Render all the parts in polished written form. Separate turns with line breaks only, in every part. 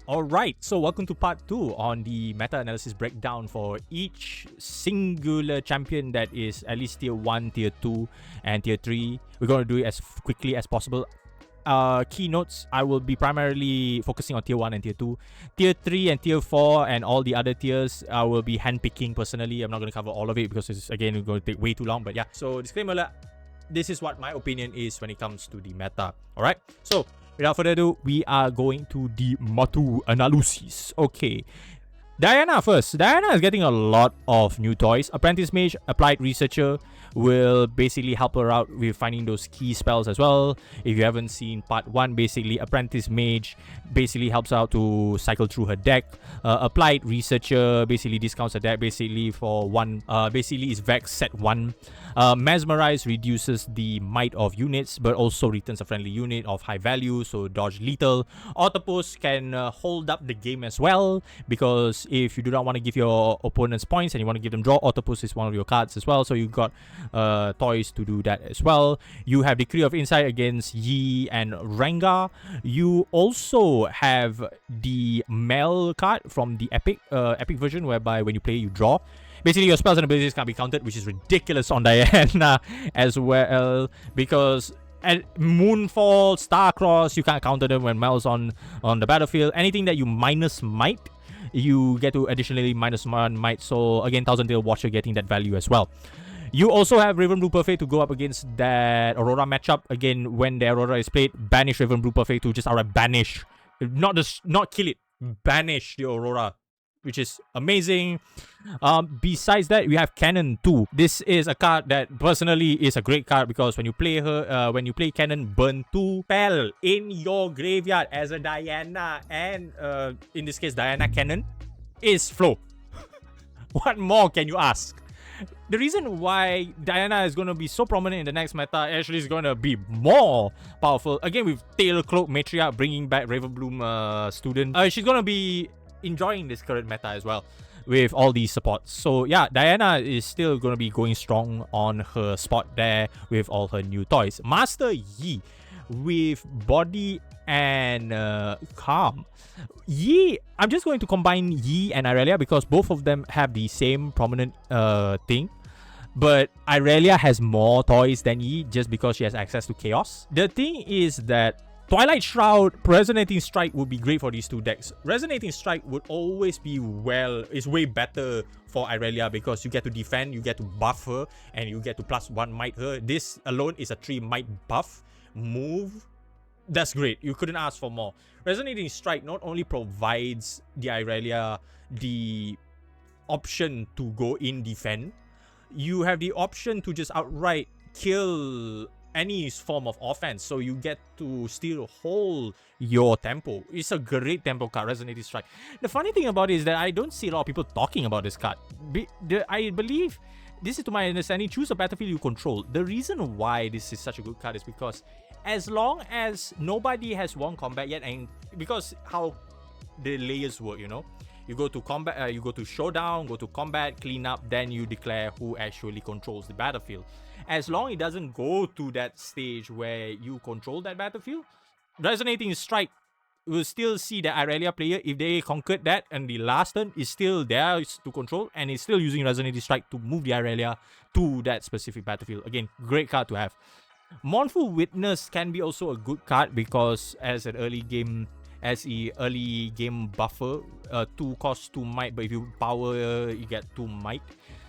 Alright, so welcome to part 2 on the meta-analysis breakdown for each singular champion that is at least tier 1, tier 2, and tier 3. We're going to do it as quickly as possible. Keynotes, I will be primarily focusing on tier 1 and tier 2. Tier 3 and tier 4 and all the other tiers, I will be handpicking personally. I'm not going to cover all of it because it's, again, going to take way too long. But yeah, so disclaimer, this is what my opinion is when it comes to the meta. Alright, so without further ado, we are going to the Matu analysis. Okay. Diana first. Diana is getting a lot of new toys. Apprentice Mage, Applied Researcher will basically help her out with finding those key spells as well. If you haven't seen part 1, basically Apprentice Mage basically helps out to cycle through her deck. Applied Researcher basically discounts her deck basically for 1. Basically is Vex set 1. Mesmerize reduces the might of units but also returns a friendly unit of high value, so dodge lethal. Autopus can hold up the game as well, because if you do not want to give your opponents points and you want to give them draw, Autopus is one of your cards as well, so you got toys to do that as well. You have Decree of Insight against Yi and Rengar. You also have the Mel card from the Epic version, whereby when you play you draw. Basically, your spells and abilities can't be countered, which is ridiculous on Diana as well, because at Moonfall, Starcross, you can't counter them when Mel's on the battlefield. Anything that you minus might, you get to additionally minus 1 might. So again, Thousand Tail Watcher getting that value as well. You also have Raven Blue Perfect to go up against that Aurora matchup. Again, when the Aurora is played, banish Raven Blue Perfect to just outright banish, not kill it, banish the Aurora, which is amazing. Besides that, we have Cannon 2. This is a card that personally is a great card, because when you play her, when you play Cannon, burn 2 spell in your graveyard as a Diana, and in this case Diana Cannon is flow. What more can you ask? The reason why Diana is going to be so prominent in the next meta actually is going to be more powerful. Again, with Tail Cloak Matriarch bringing back Ravenbloom student, she's going to be enjoying this current meta as well with all these supports. So yeah, Diana is still going to be going strong on her spot there with all her new toys. Master Yi with Body and Calm. Yi, I'm just going to combine Yi and Irelia because both of them have the same prominent thing. But Irelia has more toys than Yi just because she has access to Chaos. The thing is that Twilight Shroud, Resonating Strike would be great for these two decks. Resonating Strike would always be is way better for Irelia because you get to defend, you get to buff her, and you get to +1 might her. This alone is a 3 might buff move. That's great. You couldn't ask for more. Resonating Strike not only provides the Irelia the option to go in defend, you have the option to just outright kill any form of offense, so you get to still hold your tempo. It's a great tempo card, Resonating Strike. The funny thing about it is that I don't see a lot of people talking about this card. I believe, this is to my understanding, choose a battlefield you control. The reason why this is such a good card is because as long as nobody has won combat yet, and because how the layers work, you know, you go to combat, you go to showdown, go to combat, clean up, then you declare who actually controls the battlefield. As long it doesn't go to that stage where you control that battlefield, Resonating Strike will still see the Irelia player, if they conquered that and the last turn is still there to control, and is still using Resonating Strike to move the Irelia to that specific battlefield. Again, great card to have. Mournful Witness can be also a good card because as an early game buffer, 2 costs 2 might, but if you power, you get 2 might.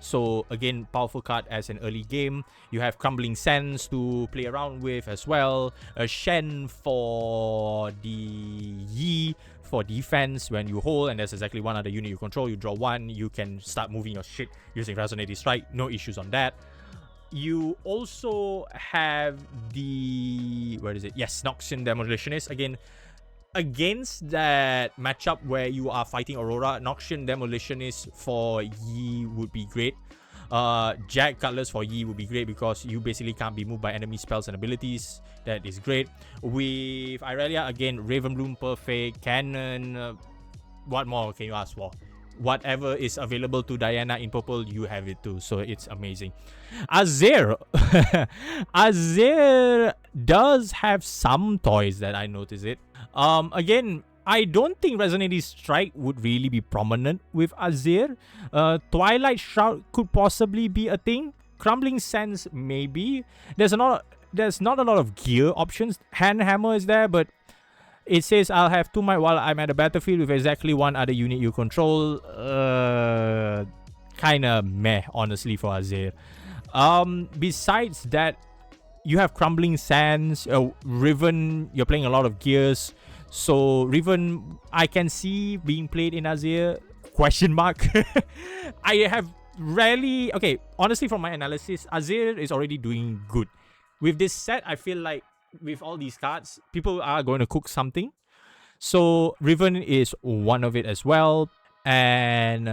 So again, powerful card as an early game. You have Crumbling Sands to play around with as well. A Shen for the Yi for defense. When you hold and there's exactly one other unit you control, you draw 1, you can start moving your shit using Resonating Strike. No issues on that. You also have the, where is it? Yes, Noxian Demolitionist. Again, against that matchup where you are fighting Aurora, Noxian Demolitionist for Yi would be great. Jack Cutlass for Yi would be great because you basically can't be moved by enemy spells and abilities. That is great. With Irelia, again, Ravenbloom Perfect, Cannon. What more can you ask for? Whatever is available to Diana in purple, you have it too. So it's amazing. Azir. Azir does have some toys that I notice it. Again, I don't think Resonating Strike would really be prominent with Azir. Twilight Shroud could possibly be a thing. Crumbling Sands, maybe. There's not a lot of gear options. Hand Hammer is there, but it says I'll have 2 might while I'm at a battlefield with exactly 1 other unit you control. Kinda meh, honestly, for Azir. Besides that, you have Crumbling Sands, Riven, you're playing a lot of gears. So Riven, I can see being played in Azir, question mark. I have rarely, okay, honestly from my analysis, Azir is already doing good. With this set, I feel like with all these cards, people are going to cook something. So Riven is one of it as well. And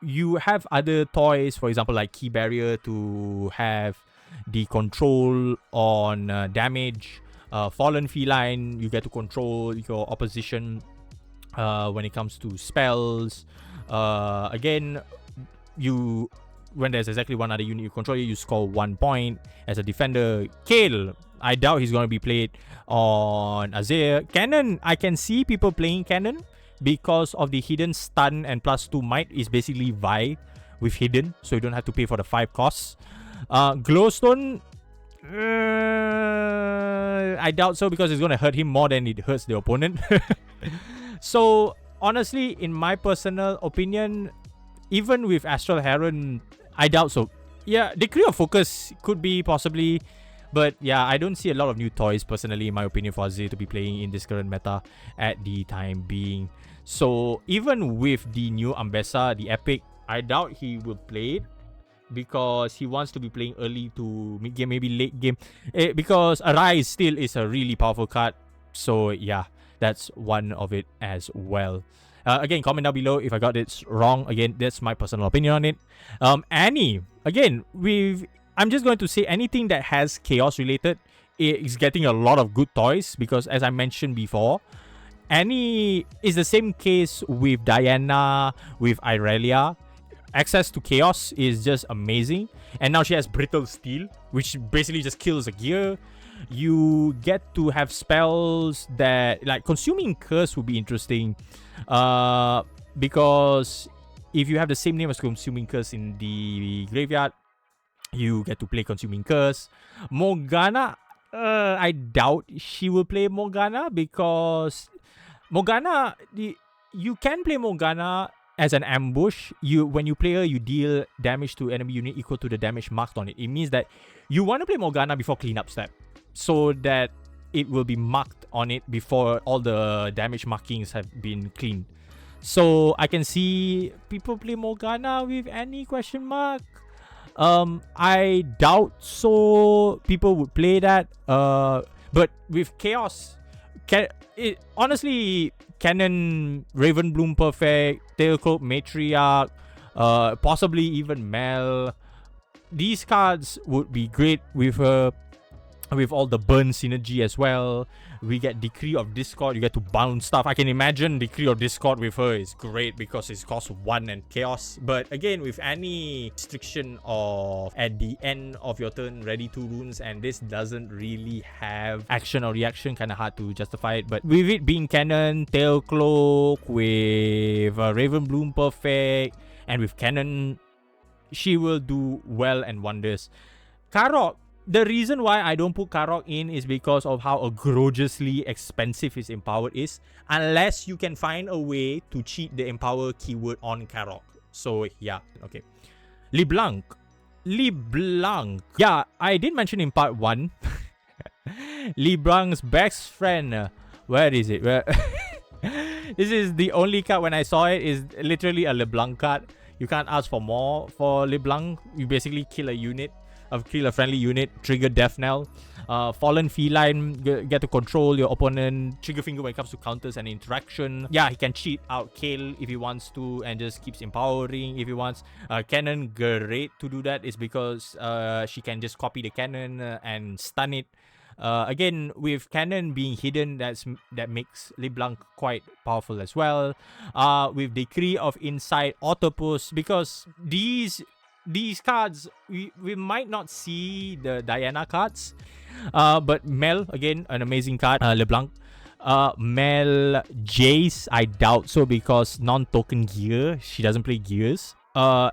you have other toys, for example, like Key Barrier to have the control on damage. Fallen Feline, you get to control your opposition when it comes to spells. Again, when there's exactly 1 other unit you control, you score 1 point. As a defender, Kale, I doubt he's going to be played on Azir. Cannon, I can see people playing Cannon because of the hidden stun and +2 might is basically Vi with hidden, so you don't have to pay for the 5 costs. Glowstone, I doubt so because it's going to hurt him more than it hurts the opponent. So honestly, in my personal opinion, even with Astral Heron, I doubt so. Yeah, Decree of Focus could be possibly, but yeah, I don't see a lot of new toys personally, in my opinion, for Azir to be playing in this current meta at the time being. So even with the new Ambessa, the Epic, I doubt he will play it because he wants to be playing early to mid game, maybe late game. Because Arise still is a really powerful card. So yeah, that's one of it as well. Again, comment down below if I got it wrong. Again, that's my personal opinion on it. Annie, again, I'm just going to say anything that has chaos related is getting a lot of good toys because, as I mentioned before, Annie is the same case with Diana, with Irelia. Access to chaos is just amazing, and now she has Brittle Steel, which basically just kills a gear. You get to have spells that, like, Consuming Curse would be interesting, because if you have the same name as Consuming Curse in the graveyard, you get to play Consuming Curse. Morgana, I doubt she will play Morgana because Morgana, you can play Morgana as an ambush. When you play her, you deal damage to enemy unit equal to the damage marked on it. It means that you want to play Morgana before cleanup step, so that it will be marked on it before all the damage markings have been cleaned. So I can see people play Morgana with Annie question mark. I doubt so people would play that. But with Chaos, honestly, Cannon, Ravenbloom Perfect, Tailcloak Matriarch, possibly even Mel. These cards would be great with her. With all the burn synergy as well. We get Decree of Discord, you get to bounce stuff. I can imagine Decree of Discord with her is great because it's cost 1 and chaos. But again, with any restriction of at the end of your turn, ready 2 runes, and this doesn't really have action or reaction, kind of hard to justify it. But with it being Cannon, Tailcloak, with Ravenbloom Perfect, and with Cannon, she will do well and wonders. Karok, the reason why I don't put Karok in is because of how egregiously expensive his Empower is, unless you can find a way to cheat the Empower keyword on Karok. So yeah, okay. LeBlanc. Yeah, I did mention in part 1. LeBlanc's best friend. Where is it? This is the only card when I saw it is literally a LeBlanc card. You can't ask for more for LeBlanc. You basically kill a unit. Kill a friendly unit, trigger Death Knell. Fallen Feline, get to control your opponent. Trigger Finger when it comes to counters and interaction. Yeah, he can cheat out Kale if he wants to and just keeps empowering if he wants. Cannon, great to do that is because she can just copy the cannon and stun it. Again, with Cannon being hidden, that makes LeBlanc quite powerful as well. With Decree of Insight, Autopus, because these cards, we might not see the Diana cards, but Mel, again, an amazing card. LeBlanc, Mel Jace, I doubt so because non-token gear. She doesn't play gears.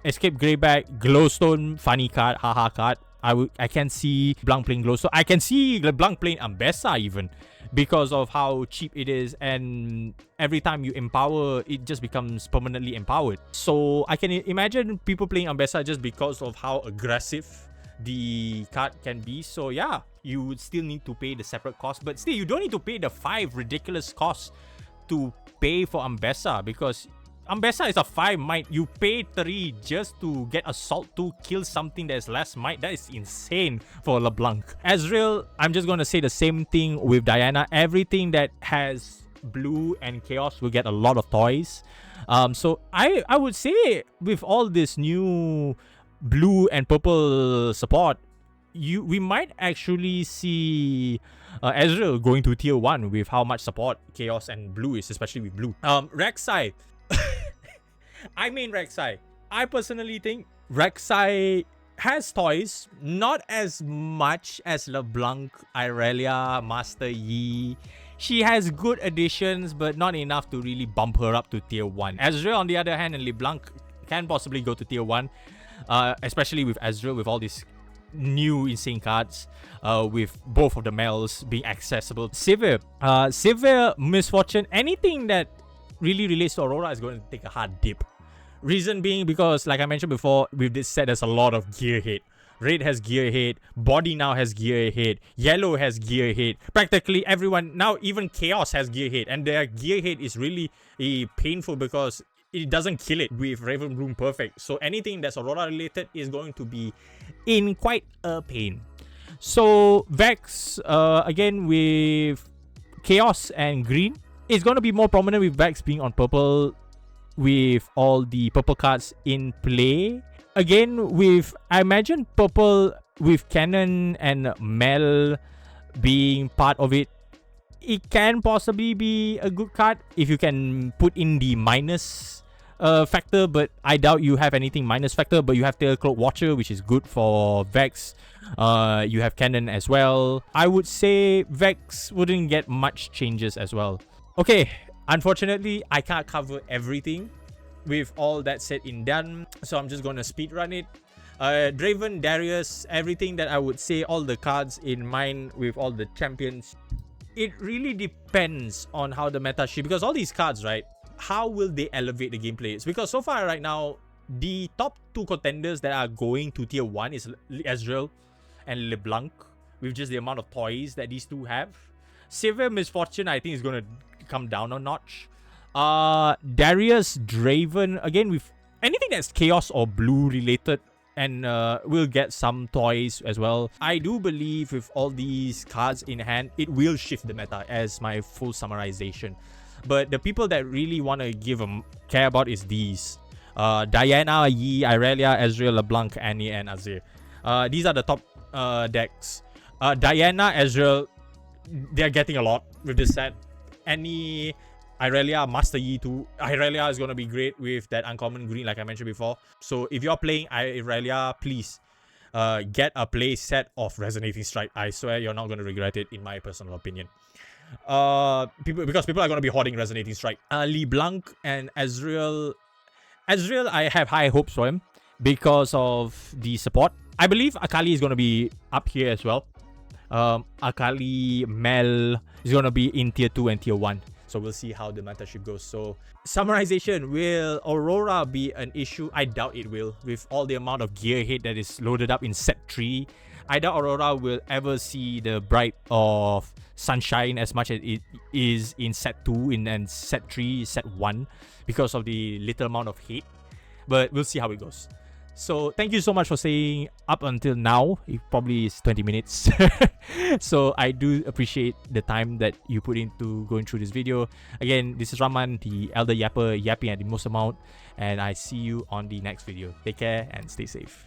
Escape Greyback, Glowstone, funny card, haha card. I can see LeBlanc playing Glowstone. I can see LeBlanc playing Ambessa even because of how cheap it is, and every time you empower, it just becomes permanently empowered. So I can imagine people playing Ambessa just because of how aggressive the card can be. So yeah, you would still need to pay the separate cost, but still you don't need to pay the 5 ridiculous costs to pay for Ambessa, because Ambessa is a 5 might. You pay 3 just to get Assault 2, kill something that is less might. That is insane for LeBlanc. Ezreal, I'm just going to say the same thing with Diana. Everything that has blue and chaos will get a lot of toys. So I would say with all this new blue and purple support, we might actually see Ezreal going to tier 1 with how much support chaos and blue is, especially with blue. Rek'Sai. I mean Rek'Sai. I personally think Rek'Sai has toys, not as much as LeBlanc, Irelia, Master Yi. She has good additions, but not enough to really bump her up to tier 1. Ezreal, on the other hand, and LeBlanc can possibly go to tier 1, especially with Ezreal, with all these new insane cards, with both of the males being accessible. Sivir, Misfortune, anything that really relates to Aurora is going to take a hard dip. Reason being because, like I mentioned before, with this set, there's a lot of gear hate. Red has gear hate, Body now has gear hate, Yellow has gear hate. Practically everyone, now even Chaos has gear hate. And their gear hate is really painful because it doesn't kill it with Raven Bloom Perfect. So anything that's Aurora related is going to be in quite a pain. So Vex, again with Chaos and Green, it's going to be more prominent with Vex being on purple, with all the purple cards in play. Again, with, I imagine purple with Cannon and Mel being part of it, it can possibly be a good card if you can put in the minus factor, but I doubt you have anything minus factor. But you have Tailcloak Watcher, which is good for Vex. You have Cannon as well. I would say Vex wouldn't get much changes as well. Okay, unfortunately, I can't cover everything with all that said and done, so I'm just gonna speed run it. Draven, Darius, everything that I would say, all the cards in mind with all the champions. It really depends on how the meta shifts, because all these cards, right, how will they elevate the gameplay? It's because so far right now, the top 2 contenders that are going to tier 1 is Ezreal and LeBlanc, with just the amount of toys that these two have. Severe Misfortune, I think, is going to come down a notch. Darius, Draven, again with anything that's chaos or blue related, and we'll get some toys as well. I do believe with all these cards in hand, it will shift the meta as my full summarization. But the people that really want to give a care about is these. Diana, Yi, Irelia, Ezreal, LeBlanc, Annie, and Azir. These are the top decks. Diana, Ezreal, they're getting a lot with this set. Annie, Irelia, Master Yi too. Irelia is going to be great with that uncommon green like I mentioned before. So if you're playing Irelia, please get a play set of Resonating Strike. I swear you're not going to regret it, in my personal opinion. Because people are going to be hoarding Resonating Strike. LeBlanc and Ezreal. Ezreal, I have high hopes for him because of the support. I believe Akali is going to be up here as well. Akali, Mel is going to be in tier 2 and tier 1. So we'll see how the mentorship goes. So summarization, will Aurora be an issue? I doubt it will. With all the amount of gear hit that is loaded up in set 3, I doubt Aurora will ever see the bright of sunshine as much as it is in set 2 and set 3, set 1, because of the little amount of hate. But we'll see how it goes. So thank you so much for staying up until now. It probably is 20 minutes. So I do appreciate the time that you put into going through this video. Again, this is Rahman, the Elder Yapper, yapping at the most amount. And I see you on the next video. Take care and stay safe.